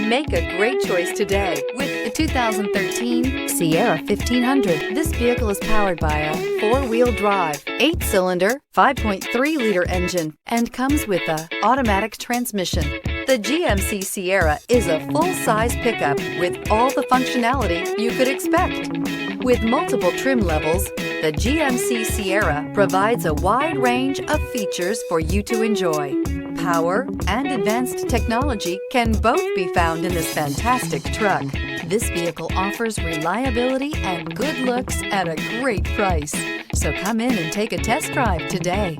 Make a great choice today with the 2013 Sierra 1500. This vehicle is powered by a four-wheel drive, 8-cylinder, 5.3-liter engine, and comes with an automatic transmission. The GMC Sierra is a full-size pickup with all the functionality you could expect. With multiple trim levels, the GMC Sierra provides a wide range of features for you to enjoy. Power and advanced technology can both be found in this fantastic truck. This vehicle offers reliability and good looks at a great price. So come in and take a test drive today.